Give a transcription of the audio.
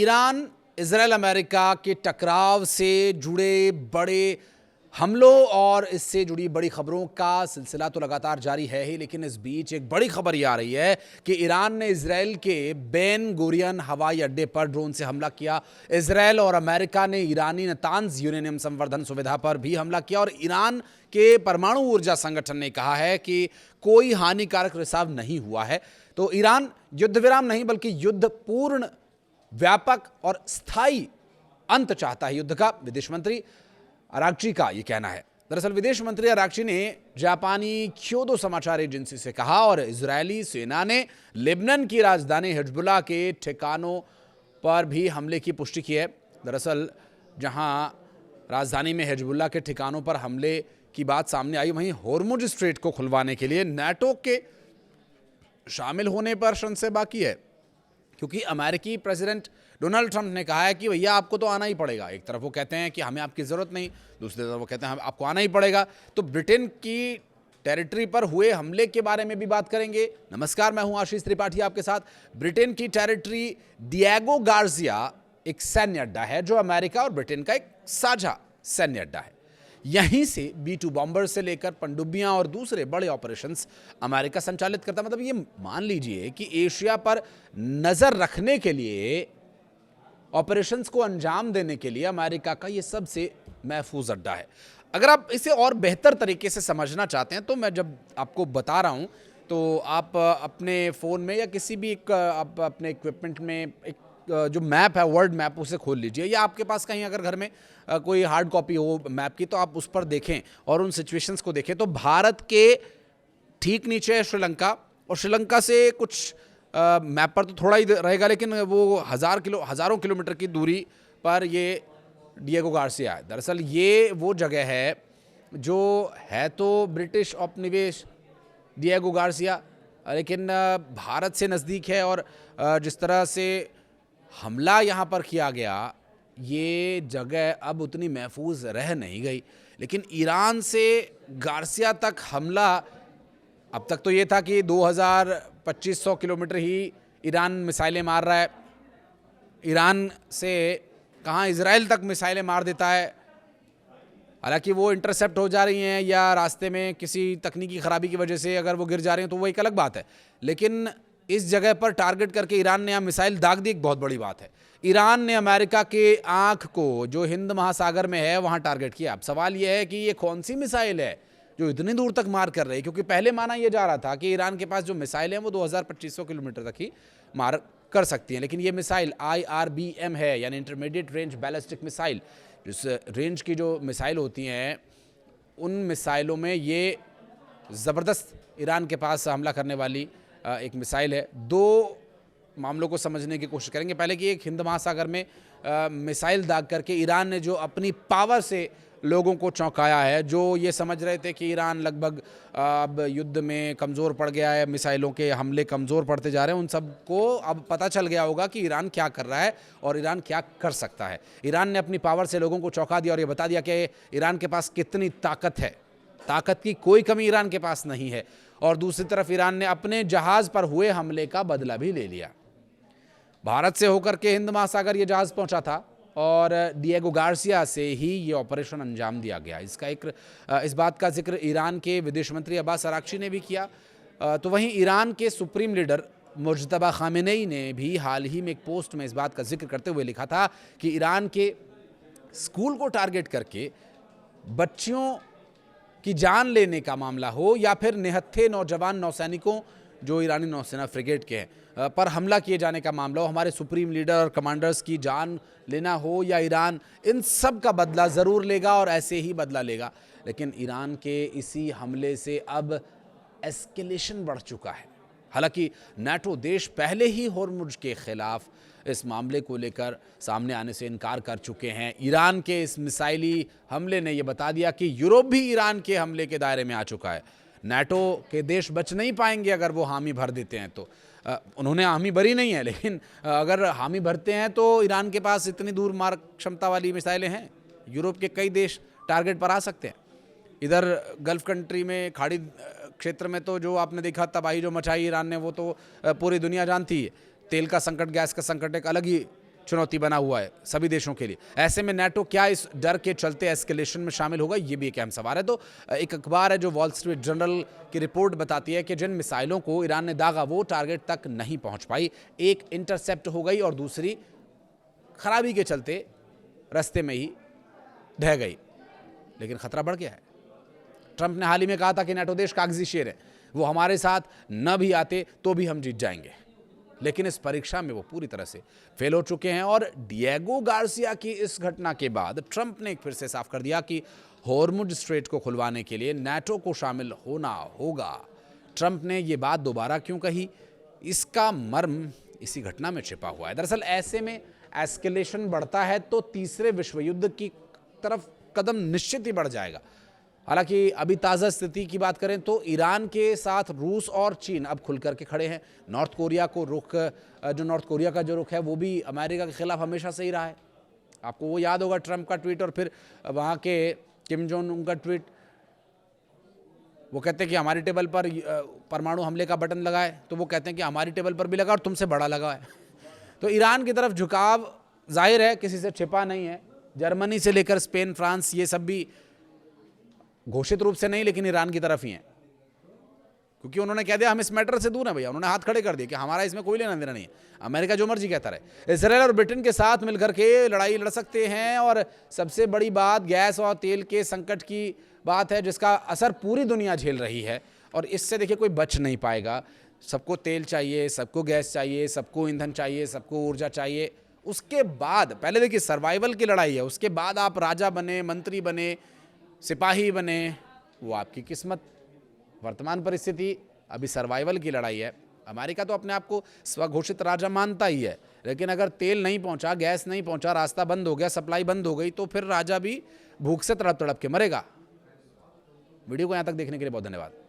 Iran Israel America के टकराव से जुड़े बड़े हमलों और इससे जुड़ी बड़ी खबरों का सिलसिला तो लगातार जारी है ही, लेकिन इस बीच एक बड़ी खबर ये आ रही है कि ईरान ने इजराइल के बेन गुरियन हवाई अड्डे पर ड्रोन से हमला किया। इजराइल और अमेरिका ने ईरानी नातान्ज यूरेनियम संवर्धन सुविधा पर भी हमला किया और ईरान के परमाणु ऊर्जा संगठन ने कहा है कि कोई हानिकारक रिसाव नहीं हुआ है। तो ईरान युद्ध विराम नहीं बल्कि युद्ध पूर्ण, व्यापक और स्थायी अंत चाहता है युद्ध का, विदेश मंत्री अरागची का यह कहना है। दरअसल विदेश मंत्री अरागची ने जापानी क्योदो समाचार एजेंसी से कहा और इजरायली सेना ने लेबनान की राजधानी हिजबुल्लाह के ठिकानों पर भी हमले की पुष्टि की है। दरअसल जहां राजधानी में हिजबुल्लाह के ठिकानों पर हमले की बात सामने आई, वहीं होर्मुज स्ट्रेट को खुलवाने के लिए नाटो के शामिल होने पर संशय बाकी है, क्योंकि अमेरिकी प्रेसिडेंट डोनाल्ड ट्रंप ने कहा है कि भैया आपको तो आना ही पड़ेगा। एक तरफ वो कहते हैं कि हमें आपकी ज़रूरत नहीं, दूसरी तरफ वो कहते हैं आपको आना ही पड़ेगा। तो ब्रिटेन की टेरिटरी पर हुए हमले के बारे में भी बात करेंगे। नमस्कार, मैं हूं आशीष त्रिपाठी आपके साथ। ब्रिटेन की टेरिटरी डिएगो गार्सिया एक सैन्य अड्डा है जो अमेरिका और ब्रिटेन का एक साझा सैन्य अड्डा है। यहीं से B-2 बॉम्बर से लेकर पनडुब्बियां और दूसरे बड़े ऑपरेशंस अमेरिका संचालित करता। मतलब ये मान लीजिए कि एशिया पर नजर रखने के लिए, ऑपरेशंस को अंजाम देने के लिए अमेरिका का ये सबसे महफूज अड्डा है। अगर आप इसे और बेहतर तरीके से समझना चाहते हैं तो मैं जब आपको बता रहा हूं तो आप अपने फ़ोन में या किसी भी एक आप अपने इक्विपमेंट में एक जो मैप है, वर्ल्ड मैप, उसे खोल लीजिए, या आपके पास कहीं अगर घर में कोई हार्ड कॉपी हो मैप की तो आप उस पर देखें और उन सिचुएशंस को देखें। तो भारत के ठीक नीचे है श्रीलंका, और श्रीलंका से कुछ मैप पर तो थोड़ा ही रहेगा, लेकिन वो हज़ारों किलोमीटर की दूरी पर ये डिएगो गार्सिया है। दरअसल ये वो जगह है जो है तो ब्रिटिश औपनिवेश डिएगो गार्सिया, लेकिन भारत से नज़दीक है। और जिस तरह से हमला यहाँ पर किया गया, ये जगह अब उतनी महफूज रह नहीं गई। लेकिन ईरान से गार्सिया तक हमला, अब तक तो ये था कि 2500 किलोमीटर ही ईरान मिसाइलें मार रहा है। ईरान से कहाँ इजराइल तक मिसाइलें मार देता है। हालांकि वो इंटरसेप्ट हो जा रही हैं या रास्ते में किसी तकनीकी खराबी की वजह से अगर वो गिर जा रही हैं तो वो एक अलग बात है, लेकिन इस जगह पर टारगेट करके ईरान ने यहाँ मिसाइल दाग दी, एक बहुत बड़ी बात है। ईरान ने अमेरिका के आंख को जो हिंद महासागर में है वहाँ टारगेट किया। अब सवाल यह है कि ये कौन सी मिसाइल है जो इतनी दूर तक मार कर रही है, क्योंकि पहले माना यह जा रहा था कि ईरान के पास जो मिसाइल है वो 2500 किलोमीटर तक ही मार कर सकती हैं, लेकिन ये मिसाइल IRBM है, यानी इंटरमीडिएट रेंज बैलिस्टिक मिसाइल। जिस रेंज की जो मिसाइल होती हैं उन मिसाइलों में ये ज़बरदस्त ईरान के पास हमला करने वाली एक मिसाइल है। दो मामलों को समझने की कोशिश करेंगे। पहले कि एक हिंद महासागर में मिसाइल दाग करके ईरान ने जो अपनी पावर से लोगों को चौंकाया है, जो ये समझ रहे थे कि ईरान लगभग अब युद्ध में कमज़ोर पड़ गया है, मिसाइलों के हमले कमज़ोर पड़ते जा रहे हैं, उन सबको अब पता चल गया होगा कि ईरान क्या कर रहा है और ईरान क्या कर सकता है। ईरान ने अपनी पावर से लोगों को चौंका दिया और ये बता दिया कि ईरान के पास कितनी ताकत है। ताकत की कोई कमी ईरान के पास नहीं है। और दूसरी तरफ ईरान ने अपने जहाज़ पर हुए हमले का बदला भी ले लिया। भारत से होकर के हिंद महासागर ये जहाज़ पहुंचा था और डिएगो गार्सिया से ही ये ऑपरेशन अंजाम दिया गया। इस बात का जिक्र ईरान के विदेश मंत्री अब्बास अरागची ने भी किया। तो वहीं ईरान के सुप्रीम लीडर मुज्तबा खामेनेई ने भी हाल ही में एक पोस्ट में इस बात का जिक्र करते हुए लिखा था कि ईरान के स्कूल को टारगेट करके बच्चियों की जान लेने का मामला हो या फिर निहत्थे नौजवान नौसैनिकों जो ईरानी नौसेना फ्रिगेट के हैं पर हमला किए जाने का मामला हो, हमारे सुप्रीम लीडर और कमांडर्स की जान लेना हो या ईरान, इन सब का बदला ज़रूर लेगा और ऐसे ही बदला लेगा। लेकिन ईरान के इसी हमले से अब एस्केलेशन बढ़ चुका है। हालांकि नाटो देश पहले ही होर्मुज के खिलाफ इस मामले को लेकर सामने आने से इनकार कर चुके हैं। ईरान के इस मिसाइली हमले ने यह बता दिया कि यूरोप भी ईरान के हमले के दायरे में आ चुका है। नाटो के देश बच नहीं पाएंगे अगर वो हामी भर देते हैं तो। उन्होंने हामी भरी नहीं है, लेकिन अगर हामी भरते हैं तो ईरान के पास इतनी दूर मार क्षमता वाली मिसाइलें हैं, यूरोप के कई देश टारगेट पर आ सकते हैं। इधर गल्फ कंट्री में खाड़ी क्षेत्र में तो जो आपने देखा तबाही जो मचाई ईरान ने, वो तो पूरी दुनिया जानती है। तेल का संकट, गैस का संकट एक अलग ही चुनौती बना हुआ है सभी देशों के लिए। ऐसे में नाटो क्या इस डर के चलते एस्केलेशन में शामिल होगा, ये भी एक अहम सवाल है। तो एक अखबार है जो वॉल स्ट्रीट जर्नल की रिपोर्ट बताती है कि जिन मिसाइलों को ईरान ने दागा वो टारगेट तक नहीं पहुंच पाई, एक इंटरसेप्ट हो गई और दूसरी खराबी के चलते रास्ते में ही ढह गई। लेकिन खतरा बढ़ गया है। ट्रंप ने हाल ही में कहा था कि नाटो देश कागजी शेर है, वो हमारे साथ न भी आते तो भी हम जीत जाएंगे। लेकिन इस परीक्षा में वो पूरी तरह से फेल हो चुके हैं। और डिएगो गार्सिया की इस घटना के बाद ट्रंप ने एक फिर से साफ कर दिया कि हॉर्मुज स्ट्रेट को खुलवाने के लिए नाटो को शामिल होना होगा। ट्रंप ने ये बात दोबारा क्यों कही, इसका मर्म इसी घटना में छिपा हुआ है। दरअसल ऐसे में एस्केलेशन बढ़ता है तो तीसरे विश्व युद्ध की तरफ कदम निश्चित ही बढ़ जाएगा। हालांकि अभी ताज़ा स्थिति की बात करें तो ईरान के साथ रूस और चीन अब खुल करके खड़े हैं। नॉर्थ कोरिया का जो रुख है वो भी अमेरिका के खिलाफ हमेशा से ही रहा है। आपको वो याद होगा ट्रंप का ट्वीट और फिर वहाँ के किम जोंग उन का ट्वीट। वो कहते हैं कि हमारी टेबल पर परमाणु हमले का बटन लगाए, तो वो कहते हैं कि हमारी टेबल पर भी लगा और तुमसे बड़ा लगा है। तो ईरान की तरफ झुकाव जाहिर है किसी से छिपा नहीं है। जर्मनी से लेकर स्पेन, फ्रांस, ये सब भी घोषित रूप से नहीं लेकिन ईरान की तरफ ही हैं, क्योंकि उन्होंने कह दिया हम इस मैटर से दूर हैं भैया। उन्होंने हाथ खड़े कर दिए कि हमारा इसमें कोई लेना देना नहीं है, अमेरिका जो मर्जी कहता रहे। इजराइल और ब्रिटेन के साथ मिलकर के लड़ाई लड़ सकते हैं। और सबसे बड़ी बात गैस और तेल के संकट की बात है, जिसका असर पूरी दुनिया झेल रही है और इससे देखिए कोई बच नहीं पाएगा। सबको तेल चाहिए, सबको गैस चाहिए, सबको ईंधन चाहिए, सबको ऊर्जा चाहिए। उसके बाद पहले देखिए सर्वाइवल की लड़ाई है, उसके बाद आप राजा बने, मंत्री बने, सिपाही बने, वो आपकी किस्मत। वर्तमान परिस्थिति अभी सर्वाइवल की लड़ाई है। अमेरिका तो अपने आप को स्वघोषित राजा मानता ही है, लेकिन अगर तेल नहीं पहुंचा, गैस नहीं पहुंचा, रास्ता बंद हो गया, सप्लाई बंद हो गई, तो फिर राजा भी भूख से तड़प तड़प के मरेगा। वीडियो को यहाँ तक देखने के लिए बहुत धन्यवाद।